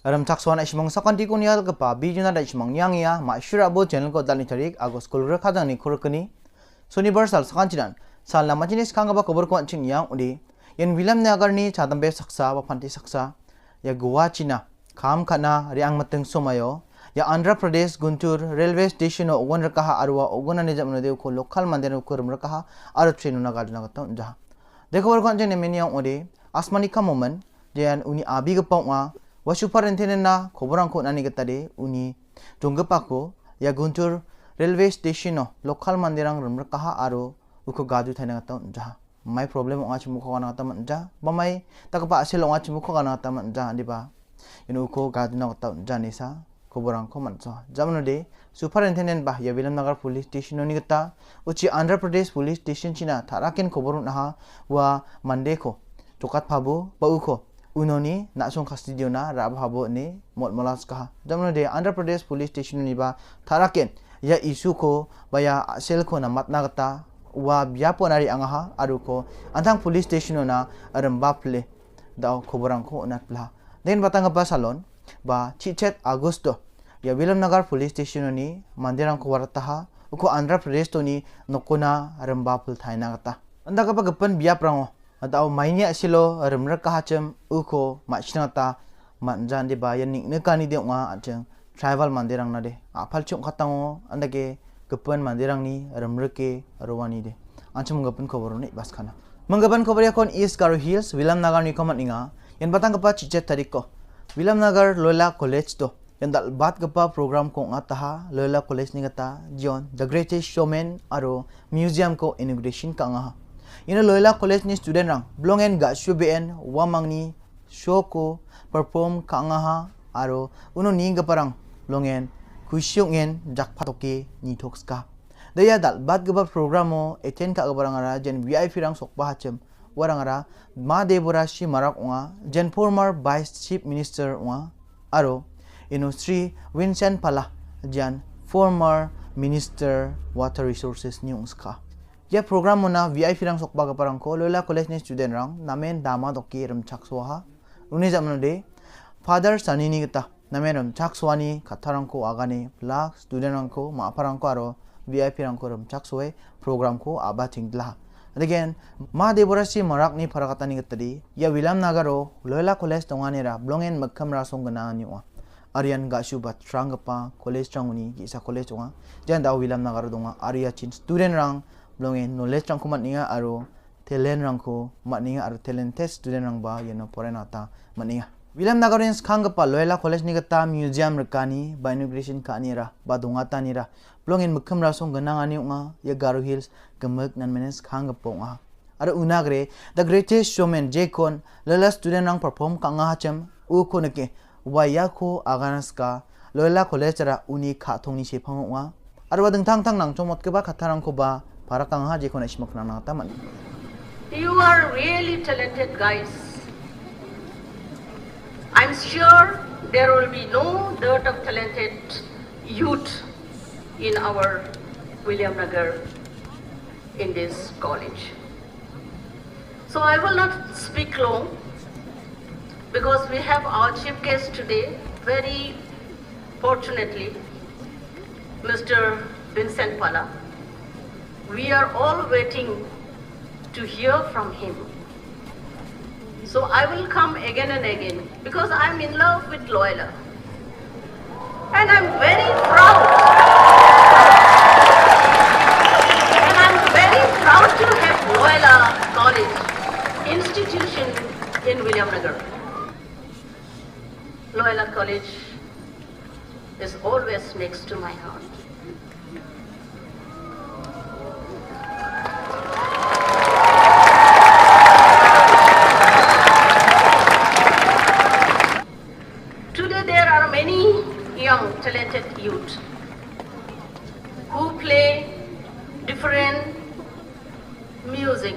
Aram taksuan ishmang sakanti ko niyal kapa video na da ishmang nyangiya ma shurabo channel ko dalni tarik agos kulur kadang ni kurkani universal sakantinan sal nama jenis kanga ba kobor ko ancing yang udi yen wilam ne agar ni chadam be saksa ba panti saksa ya goa china kam kana riang mateng somayo ya Andhra Pradesh Guntur railway station o ogon rakaha arwa ogona ne jamno de ko local mandeno ko rum rakaha aru train na gadna gata unja de kobor ko ancing ne meniang udi asmanika moment jen uni abi gapang wa superintendent na koborang ko nani gatade uni Gimagipako ya Guntur railway station no local mandirang rumra kaha aro uko gadu thaina gata ja mai problem onga chimu ko kana gata ja ba mai takapa asel onga chimu ko kana gata ja diba inu uko gadu na gata ja nisa koborang ko manso jamno de superintendent ba ya Vilamnagar police station ni gata uchi Andhra Pradesh police station china tharaken koborun na wa Mande ko tokat phabu ba uko unoni naksong kastidio na rabhabo ni molas ka jamno de Andhra Pradesh police station ni ba tharaken ya isu ko baya sel ko na matna gata wa biapo nari angaha aru ko antang police station na aramba ple daw koborang ko unat pla den batang ba salon ba chichet agosto ya Vilamnagar police station ni mandirang ko wartaha uko Andhra Pradesh to ni nokona aramba pul thaina gata anda ka pagapan biaprango atau mainnya silo remrek kahacem uko machnata manjan di bayan nik nekani de nga aceng tribal mandirang nade apal chung khatango andage gepen mandirang ni remreke arwani de ancem gepen koboroni baskana menggepan kobor yakon East Garo Hills Vilamnagar ni komat ninga yan batang kepa cicet tariko Vilamnagar Loyola College to yan dal bat kepa program ko ngataha Loyola College ni kata John the Greatest Showman aro museum ko inauguration ka nga ino Loyola College ni student rang blongen ga shubeen wamangni show ko perform kangaha aro uno ninga parang blongen kusyungen jakpatoki ni tokska daya dal bad gaba programo attend ka gabarang ara jen VIP rang sokpa hacem warang ara ma debora shi marak unga jen former vice chief minister unga aro ino Sri Vincent Pala jan former minister water resources ni ungska ya program mona VIP rang sokba parang ko Loyola College ni student rang namen dama doki ram chakswa uni jamno de father sanini gita namen ram chakswani katharang ko agane plus student rang ko ma parang ko aro VIP rang ko ram chakswe program ko aba tingla again ma deborasi marak ni parakatani gitadi ya Vilamnagaro Loyola College tonganera blongen makham rasong gana ni wa Aryan gasu bat rangapa college ranguni isa college nga jan daw Vilamnagar donga Arya chin student rang blongen knowledge rang ko matninga aro talent rang ko matninga aro talented student rang ba yeno porenata matninga Vilamnagarens khangpa Loyola College ni gata museum rakani ba inauguration ka anira ba dongata nira blongen mukham rasong ganangani nga ya Garo Hills gamak nan menes khangpa nga aro unagre the greatest showman jekon Loyola student rang perform ka nga hachem u ko neke wayako aganaska Loyola College ra uni kha thongni sepang nga aro badeng thang thang nang chomot ke ba khatharang ko ba para kang ha jekon ismak na taman. You are really talented guys. I'm sure there will be no dearth of talented youth in our Vilamnagar in this college. So I will not speak long because we have our chief guest today, very fortunately, Mr. Vincent Pala. We are all waiting to hear from him. So I will come again and again because I'm in love with Loyola. And I'm very proud. And I'm very proud to have Loyola College institution in Vilamnagar. Loyola College is always next to my heart. Talented youth who play different music.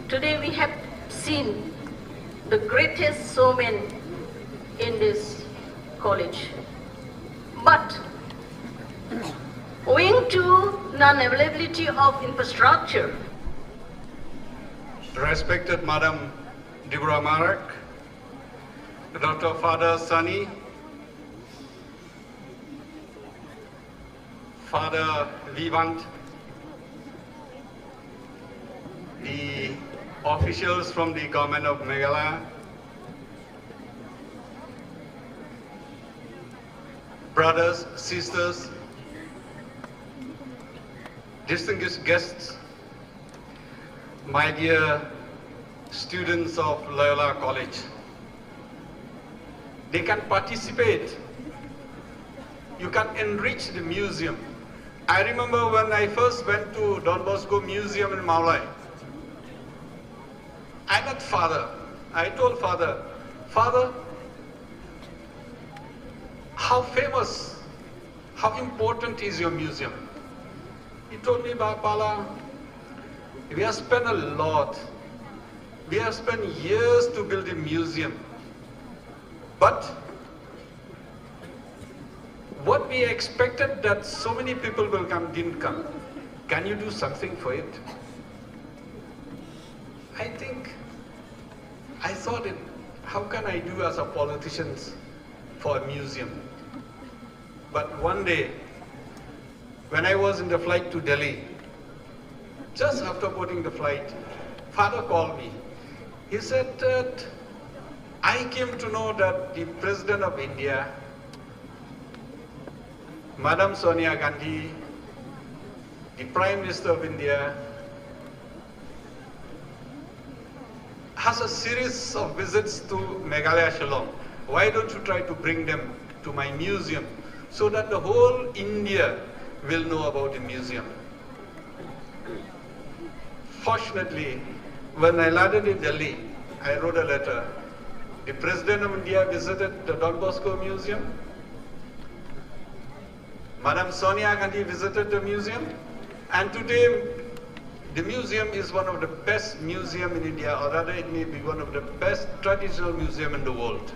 Today we have seen the greatest showman in this college. But owing to non-availability of infrastructure, Respected Madam Deborah Marak, Dr. Father Sunny, Father Vivant, the officials from the government of Meghalaya, brothers, sisters, distinguished guests, my dear students of Loyola College. They can participate. You can enrich the museum. I remember when I first went to Don Bosco Museum in Meghalaya. I met Father. I told Father, Father, how famous, how important is your museum? He told me, Bapala, we have spent a lot. We have spent years to build a museum. But what we expected that so many people will come didn't come. Can you do something for it? I thought, how can I do as a politician for a museum? But one day, when I was in the flight to Delhi, just after boarding the flight, Father called me. He said that I came to know that the President of India, Madam Sonia Gandhi, the Prime Minister of India, has a series of visits to Meghalaya, Shillong. Why don't you try to bring them to my museum so that the whole India will know about the museum? Fortunately, when I landed in Delhi, I wrote a letter. The President of India visited the Don Bosco Museum. Madam Sonia Gandhi visited the museum. And today, the museum is one of the best museums in India, or rather it may be one of the best traditional museum in the world.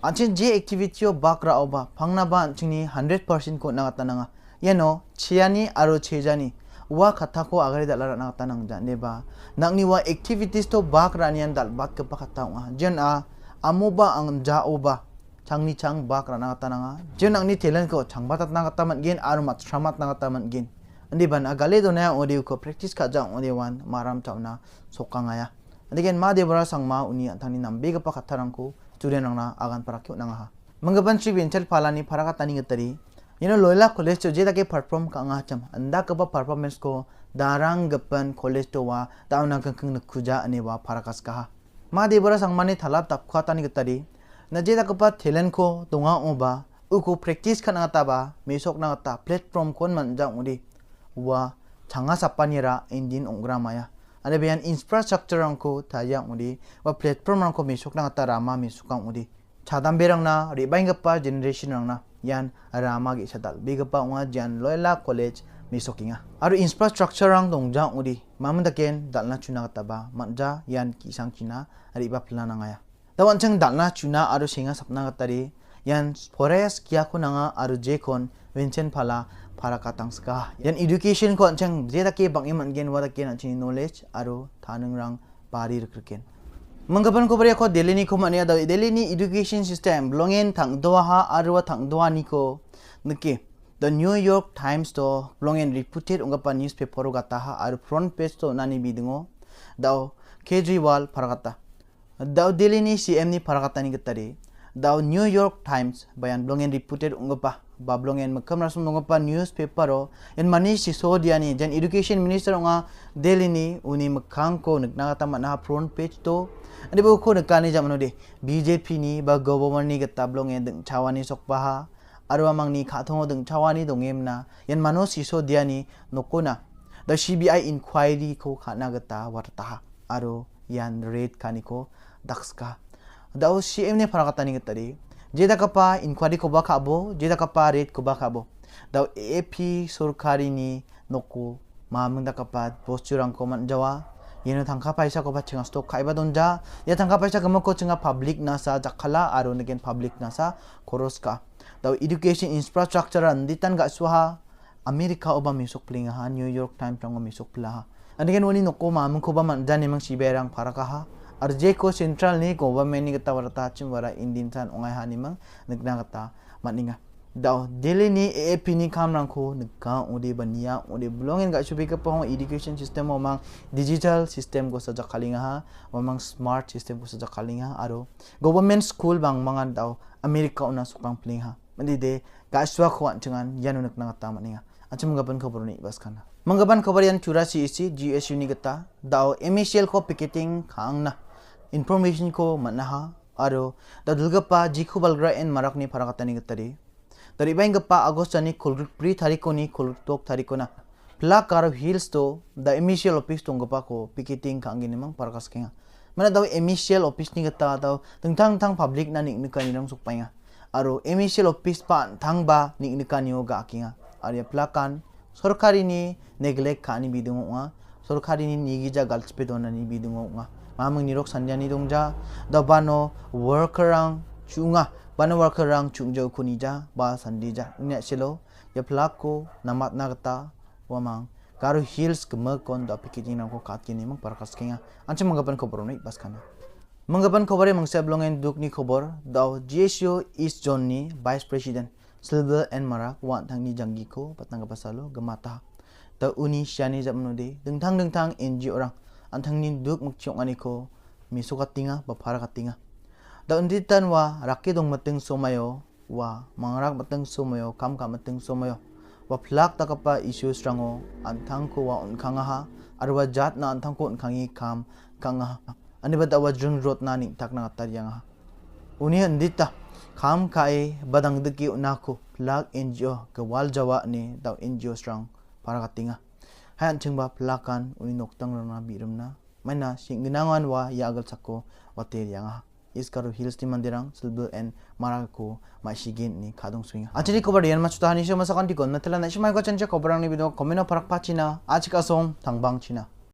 Anchin J activity o bakra oba pangna ba anchini 100% ko nangatananga yano chiani aro chejani wa kata ko agari dalara nangatanang ja neba nangni wa activities to bakra nian dal bat ka pakata nga jen a amuba ang ja oba changni chang bakra nangatananga jen nangni talent ko changbatat nangataman gen aro mat shramat nangataman gen andi ban agale do na audio ko practice ka ja audio wan maram tauna sokangaya adigen ma debra sangma uni antani nambe ka pakatarang ko student nangna agan parakyo nangaha mangaban chi venture palani paraka tani gatari Loyola college to jeda ke perform ka nga cham anda ka ba performance ko darang gapan college to wa dauna kang nakuja ane wa parakas ka ma debra sangmani thalap tap khwa tani gatari na jeda ka pa talent ko tunga oba uko practice kan ata ba mesok na ata platform kon man jang udi wa changa sapanira indin ongramaya ane bayan infrastructure angko tayang udi wa platform angko mesok na ata rama mesukang udi chadam berang na ribaingapa generation rang na yan rama gi sadal bigapa nga jan Loyola college mesokinga aru infrastructure ang dongjang udi mamundaken dalna chuna kataba manja yan kisang china riba plana ngaya dawan chang dalna chuna aru singa sapna katari yan forest kya ko nga aru jekon Vincent pala para katang ska yan education ko chang jeda ke bangiman gen wada ken chini knowledge aru thanung rang pari rken manggapan ko bari ko Delhi ni ko mania da Delhi ni education system blongen thang doa ha aru thang doa ni ko nke the New York Times to blongen reputed ungapa newspaper gata ha aru front page to nani bidingo da Kejriwal paragata da Delhi ni CM ni paragata ni gatari da New York Times bayan blongen reputed ungapa bablongen makam rasum ungapa newspaper o en mani sisodia ni jan education minister unga Delhi ni uni makang ko nagnata mana front page to andi bo ko nakani jamano de BJP ni ba government ni gata blongen deng chawani sokpa ha aru amang ni khathongo deng chawani dongemna yan mano sisodia ni nokona the CBI inquiry ko khana gata warta aru yan rate kaniko dakska daw CM ne paragata ni gatari jeda kapa inquiry ko ba khabo jeda kapa rate ko ba khabo daw AP sorkari ni noko mamunda kapa posturang ko man jawa yeno tangka paisa ko ba chinga stock kaiba donja ya tangka paisa kamo ko chinga public nasa jakhala aro negen public nasa koroska daw education infrastructure anditan ga swaha America oba misok plinga ha New York Times rang misok pla ha andigen woni noko mamung ko ba man jani mang siberang paraka ha Arjeko Central ni government ni kata warata cimwara Indian san ongai hani mang negna kata maninga. Dau Delhi ni AAP ni kamrang ko nagka ode bania ode belongin ga chubi ka pahong education system omang digital system ko sa jakalinga ha omang smart system ko sa jakalinga aro government school bang mga daw Amerika una sukang pling ha mandide ga aswa ko ancengan yanu nagna kata maninga acim gaban khabar ni bas kana manggaban khabar yan Tura CEC GSU ni kata daw MSL ko picketing khang na information ko manaha aro dadulga pa jikhu balgra en marak ni parakata ni katari dari bain pa Agos ni kulruk pri tariko ni kulruk tariko na plak karo hills to da initial office tong gapa ko picketing ka angin mang parakas kenga mana daw initial office ni kata daw tang public na nik nikani nang sukpainga aro initial office pa thang ba nik nikani o ga kinga arya plakan sorkari ni neglect ka ni bidung nga sorkari ni nigija galspe dona ni bidung nga mamang nirok sanjani dongja da bano workerang chunga bana worker rang chungjo kunija ba sandija nya selo ya plako namat nagata wamang Garo Hills kemakon da pikiting nang ko katkin mang parakas kenga anche manggapan kobor ni baskana manggapan kobore mangsa blongen duk ni kobor da GSU East Zone ni Vice President Silver and Marak wan thang ni janggi ko patang pasalo Gimataha da uni syani jamnode dengtang NGO orang anthang ni duk mukchong ani ko misukatinga ba parakatinga da unditan wa rakidong mateng somayo wa mangrak mateng somayo kam mateng somayo wa plak takapa issues rango antang ko wa unkanga ha arwa jat na antang ko unkangi kam kanga ani bada wa jung rot na ni tak na taryang ha uni undita kam kai badang deki unako plak NGO gawal jawa ni da NGO strong para katinga hayan chingba plakan uni noktang rana birimna mana singginangan wa yagal sako wa teryang ha is Garo Hills ni mandirang Silver and Marako masigin ni kadong swing. Achini ko bariyan machutahan ni siya masakan tikon na tila na siya may ko chancha ko barang ni video komeno parak pachina achikasong tangbang china.